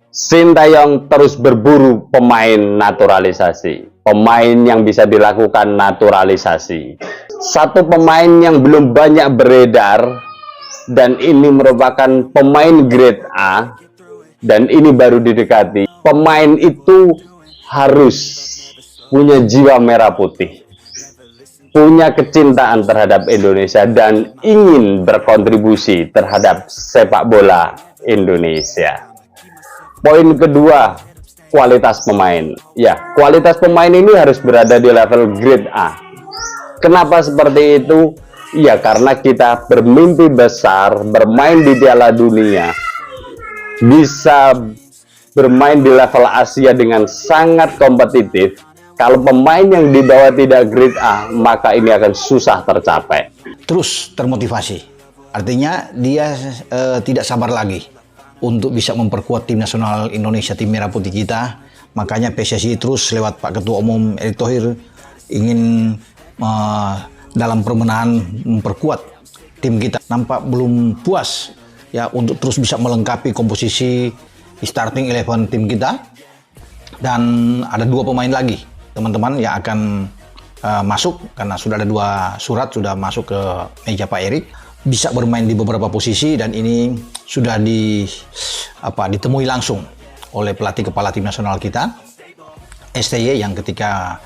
Sintayong terus berburu pemain naturalisasi, pemain yang bisa dilakukan naturalisasi. Satu pemain yang belum banyak beredar, dan ini merupakan pemain grade A, dan ini baru didekati. Pemain itu harus punya jiwa merah putih, punya kecintaan terhadap Indonesia, dan ingin berkontribusi terhadap sepak bola Indonesia. Poin kedua, kualitas pemain. Ya, kualitas pemain ini harus berada di level grade A. Kenapa seperti itu? Ya, karena kita bermimpi besar, bermain di Piala Dunia, bisa bermain di level Asia dengan sangat kompetitif. Kalau pemain yang di bawah tidak grade A, maka ini akan susah tercapai. Terus termotivasi, artinya dia tidak sabar lagi untuk bisa memperkuat tim nasional Indonesia, tim merah putih kita. Makanya PSSI terus lewat Pak Ketua Umum Erick Thohir ingin dalam permenahan memperkuat tim kita. Nampak belum puas ya untuk terus bisa melengkapi komposisi starting 11 tim kita. Dan ada 2 pemain lagi teman-teman yang akan masuk, karena sudah ada 2 surat sudah masuk ke meja Pak Erick, bisa bermain di beberapa posisi, dan ini sudah ditemui langsung oleh pelatih kepala tim nasional kita STY, yang ketika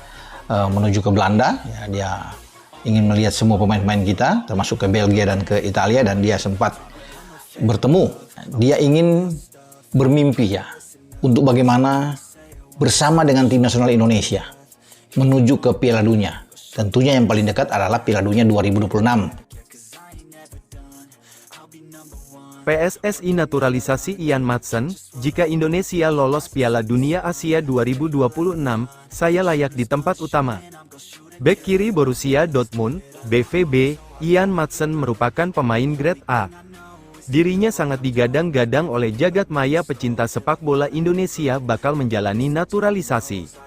menuju ke Belanda ya, dia ingin melihat semua pemain-pemain kita termasuk ke Belgia dan ke Italia, dan dia sempat bertemu. Dia ingin bermimpi ya untuk bagaimana bersama dengan tim nasional Indonesia menuju ke Piala Dunia. Tentunya yang paling dekat adalah Piala Dunia 2026. PSSI naturalisasi Ian Maatsen, jika Indonesia lolos Piala Dunia Asia 2026, saya layak di tempat utama. Bek kiri Borussia Dortmund, BVB, Ian Maatsen merupakan pemain grade A. Dirinya sangat digadang-gadang oleh jagat maya pecinta sepak bola Indonesia bakal menjalani naturalisasi.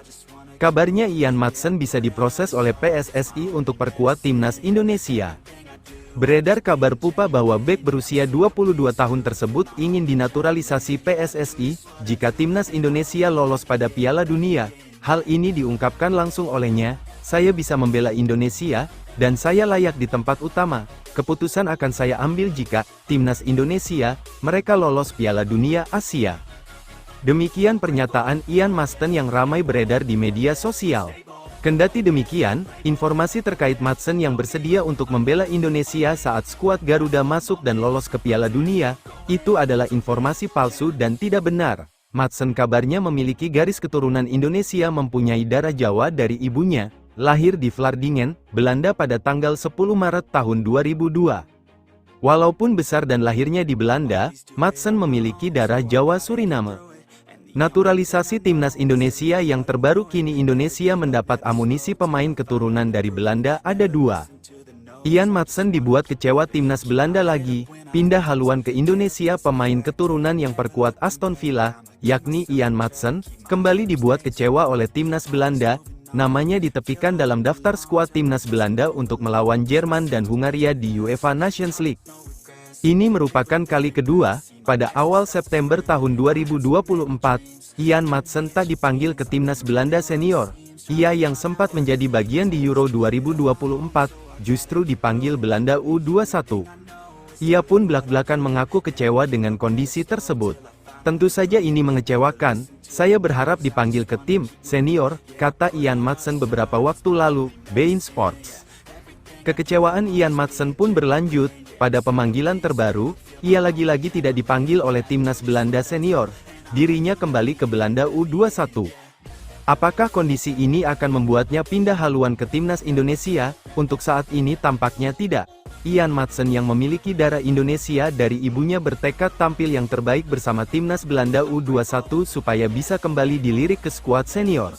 Kabarnya Ian Maatsen bisa diproses oleh PSSI untuk perkuat timnas Indonesia. Beredar kabar Pupa bahwa bek berusia 22 tahun tersebut ingin dinaturalisasi PSSI jika timnas Indonesia lolos pada Piala Dunia. Hal ini diungkapkan langsung olehnya, "Saya bisa membela Indonesia, dan saya layak di tempat utama. Keputusan akan saya ambil jika timnas Indonesia, mereka lolos Piala Dunia Asia." Demikian pernyataan Ian Maatsen yang ramai beredar di media sosial. Kendati demikian, informasi terkait Maatsen yang bersedia untuk membela Indonesia saat skuad Garuda masuk dan lolos ke Piala Dunia, itu adalah informasi palsu dan tidak benar. Maatsen kabarnya memiliki garis keturunan Indonesia, mempunyai darah Jawa dari ibunya, lahir di Vlaardingen, Belanda pada tanggal 10 Maret tahun 2002. Walaupun besar dan lahirnya di Belanda, Maatsen memiliki darah Jawa Suriname. Naturalisasi timnas Indonesia yang terbaru, kini Indonesia mendapat amunisi pemain keturunan dari Belanda ada 2. Ian Maatsen dibuat kecewa timnas Belanda lagi, pindah haluan ke Indonesia. Pemain keturunan yang perkuat Aston Villa, yakni Ian Maatsen, kembali dibuat kecewa oleh timnas Belanda. Namanya ditepikan dalam daftar skuad timnas Belanda untuk melawan Jerman dan Hungaria di UEFA Nations League. Ini merupakan kali kedua. Pada awal September tahun 2024, Ian Maatsen tak dipanggil ke timnas Belanda senior. Ia yang sempat menjadi bagian di Euro 2024, justru dipanggil Belanda U21. Ia pun belak-belakan mengaku kecewa dengan kondisi tersebut. "Tentu saja ini mengecewakan, saya berharap dipanggil ke tim senior," kata Ian Maatsen beberapa waktu lalu, beIN Sports. Kekecewaan Ian Maatsen pun berlanjut. Pada pemanggilan terbaru, ia lagi-lagi tidak dipanggil oleh timnas Belanda senior. Dirinya kembali ke Belanda U21. Apakah kondisi ini akan membuatnya pindah haluan ke timnas Indonesia? Untuk saat ini tampaknya tidak. Ian Maatsen yang memiliki darah Indonesia dari ibunya bertekad tampil yang terbaik bersama timnas Belanda U21 supaya bisa kembali dilirik ke skuad senior.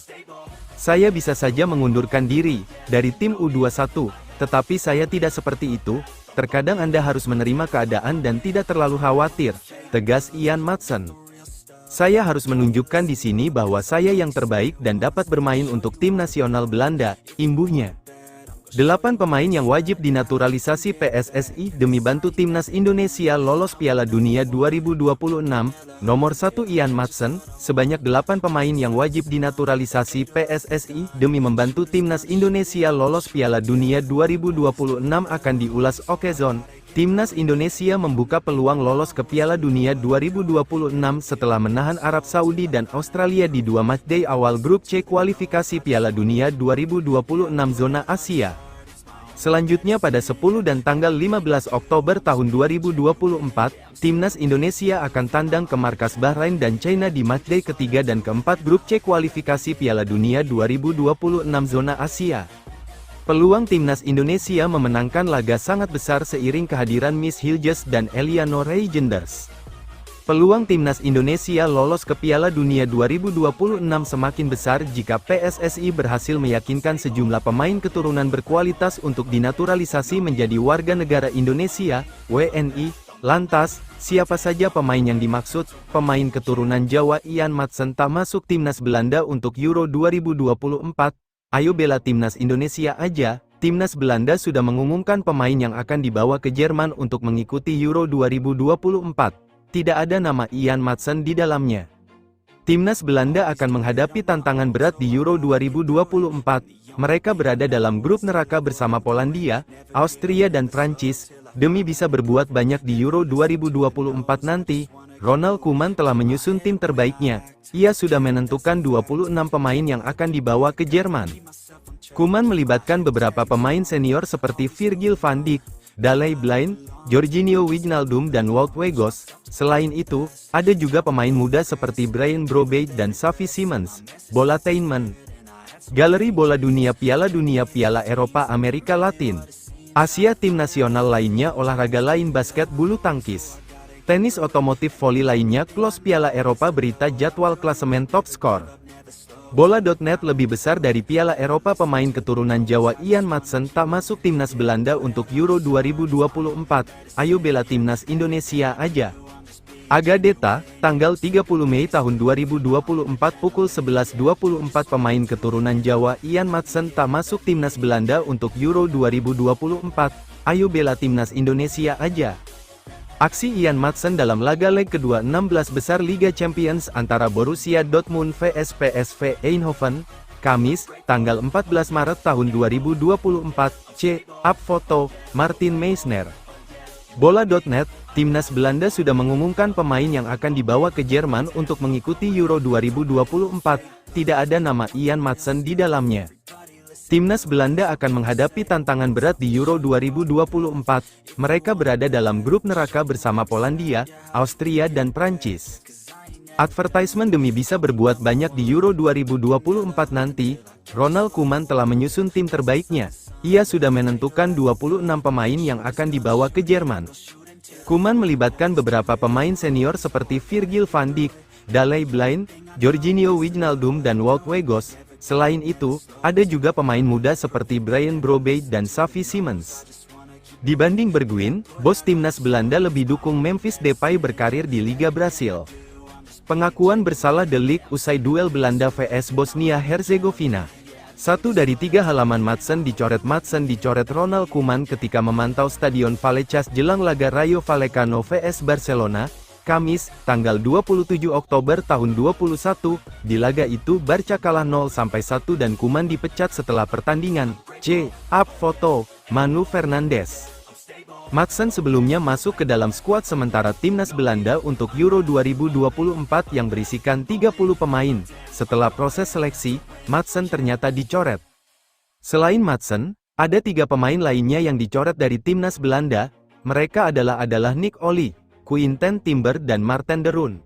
"Saya bisa saja mengundurkan diri dari tim U21, tetapi saya tidak seperti itu. Terkadang Anda harus menerima keadaan dan tidak terlalu khawatir," tegas Ian Maatsen. "Saya harus menunjukkan di sini bahwa saya yang terbaik dan dapat bermain untuk tim nasional Belanda," imbuhnya. 8 pemain yang wajib dinaturalisasi PSSI demi bantu timnas Indonesia lolos Piala Dunia 2026. Nomor 1 Ian Maatsen, sebanyak 8 pemain yang wajib dinaturalisasi PSSI demi membantu timnas Indonesia lolos Piala Dunia 2026 akan diulas Okezone. Timnas Indonesia membuka peluang lolos ke Piala Dunia 2026 setelah menahan Arab Saudi dan Australia di 2 matchday awal grup C kualifikasi Piala Dunia 2026 zona Asia. Selanjutnya pada 10 dan tanggal 15 Oktober tahun 2024, Timnas Indonesia akan tandang ke markas Bahrain dan China di matchday ketiga dan keempat grup C kualifikasi Piala Dunia 2026 zona Asia. Peluang Timnas Indonesia memenangkan laga sangat besar seiring kehadiran Miss Hilges dan Eliano Reijenders. Peluang Timnas Indonesia lolos ke Piala Dunia 2026 semakin besar jika PSSI berhasil meyakinkan sejumlah pemain keturunan berkualitas untuk dinaturalisasi menjadi warga negara Indonesia, WNI. Lantas, siapa saja pemain yang dimaksud? Pemain keturunan Jawa Ian Maatsen tak masuk Timnas Belanda untuk Euro 2024. Ayo bela Timnas Indonesia aja. Timnas Belanda sudah mengumumkan pemain yang akan dibawa ke Jerman untuk mengikuti Euro 2024. Tidak ada nama Ian Maatsen di dalamnya. Timnas Belanda akan menghadapi tantangan berat di Euro 2024. Mereka berada dalam grup neraka bersama Polandia, Austria dan Prancis. Demi bisa berbuat banyak di Euro 2024 nanti, Ronald Koeman telah menyusun tim terbaiknya. Ia sudah menentukan 26 pemain yang akan dibawa ke Jerman. Koeman melibatkan beberapa pemain senior seperti Virgil van Dijk, Daley Blind, Jorginho Wijnaldum dan Wout Weghorst. Selain itu, ada juga pemain muda seperti Bryan Brobate dan Xavi Simons. Bolatainment. Galeri Bola Dunia Piala Eropa Amerika Latin. Asia. Tim nasional lainnya olahraga lain basket bulu tangkis. Tenis otomotif voli lainnya close Piala Eropa berita jadwal klasemen top skor. Bola.net lebih besar dari Piala Eropa pemain keturunan Jawa Ian Maatsen tak masuk Timnas Belanda untuk Euro 2024. Ayo bela Timnas Indonesia aja. Agadeta, tanggal 30 Mei tahun 2024 pukul 11.24 pemain keturunan Jawa Ian Maatsen tak masuk Timnas Belanda untuk Euro 2024. Ayo bela Timnas Indonesia aja. Aksi Ian Maatsen dalam laga leg kedua 16 besar Liga Champions antara Borussia Dortmund vs PSV Eindhoven, Kamis, tanggal 14 Maret tahun 2024, Up foto, Martin Meissner. Bola.net, Timnas Belanda sudah mengumumkan pemain yang akan dibawa ke Jerman untuk mengikuti Euro 2024, tidak ada nama Ian Maatsen di dalamnya. Timnas Belanda akan menghadapi tantangan berat di Euro 2024, mereka berada dalam grup neraka bersama Polandia, Austria dan Prancis. Advertisement demi bisa berbuat banyak di Euro 2024 nanti, Ronald Koeman telah menyusun tim terbaiknya. Ia sudah menentukan 26 pemain yang akan dibawa ke Jerman. Koeman melibatkan beberapa pemain senior seperti Virgil van Dijk, Daley Blind, Jorginho Wijnaldum dan Wout Weghorst. Selain itu, ada juga pemain muda seperti Bryan Brobate dan Xavi Simons. Dibanding Bergwijn, bos Timnas Belanda lebih dukung Memphis Depay berkarir di Liga Brasil. Pengakuan bersalah De Ligt usai duel Belanda vs Bosnia-Herzegovina. 1 dari 3 halaman Maatsen dicoret Ronald Koeman ketika memantau Stadion Vallecas jelang laga Rayo Vallecano vs Barcelona, Kamis, tanggal 27 Oktober tahun 2021. Di laga itu Barca kalah 0-1 dan Koeman dipecat setelah pertandingan. Up foto, Manu Fernandes. Maatsen sebelumnya masuk ke dalam skuad sementara Timnas Belanda untuk Euro 2024 yang berisikan 30 pemain. Setelah proses seleksi, Maatsen ternyata dicoret. Selain Maatsen, ada 3 pemain lainnya yang dicoret dari Timnas Belanda. Mereka adalah Nick Olly, Quinten Timber dan Marten de Roon.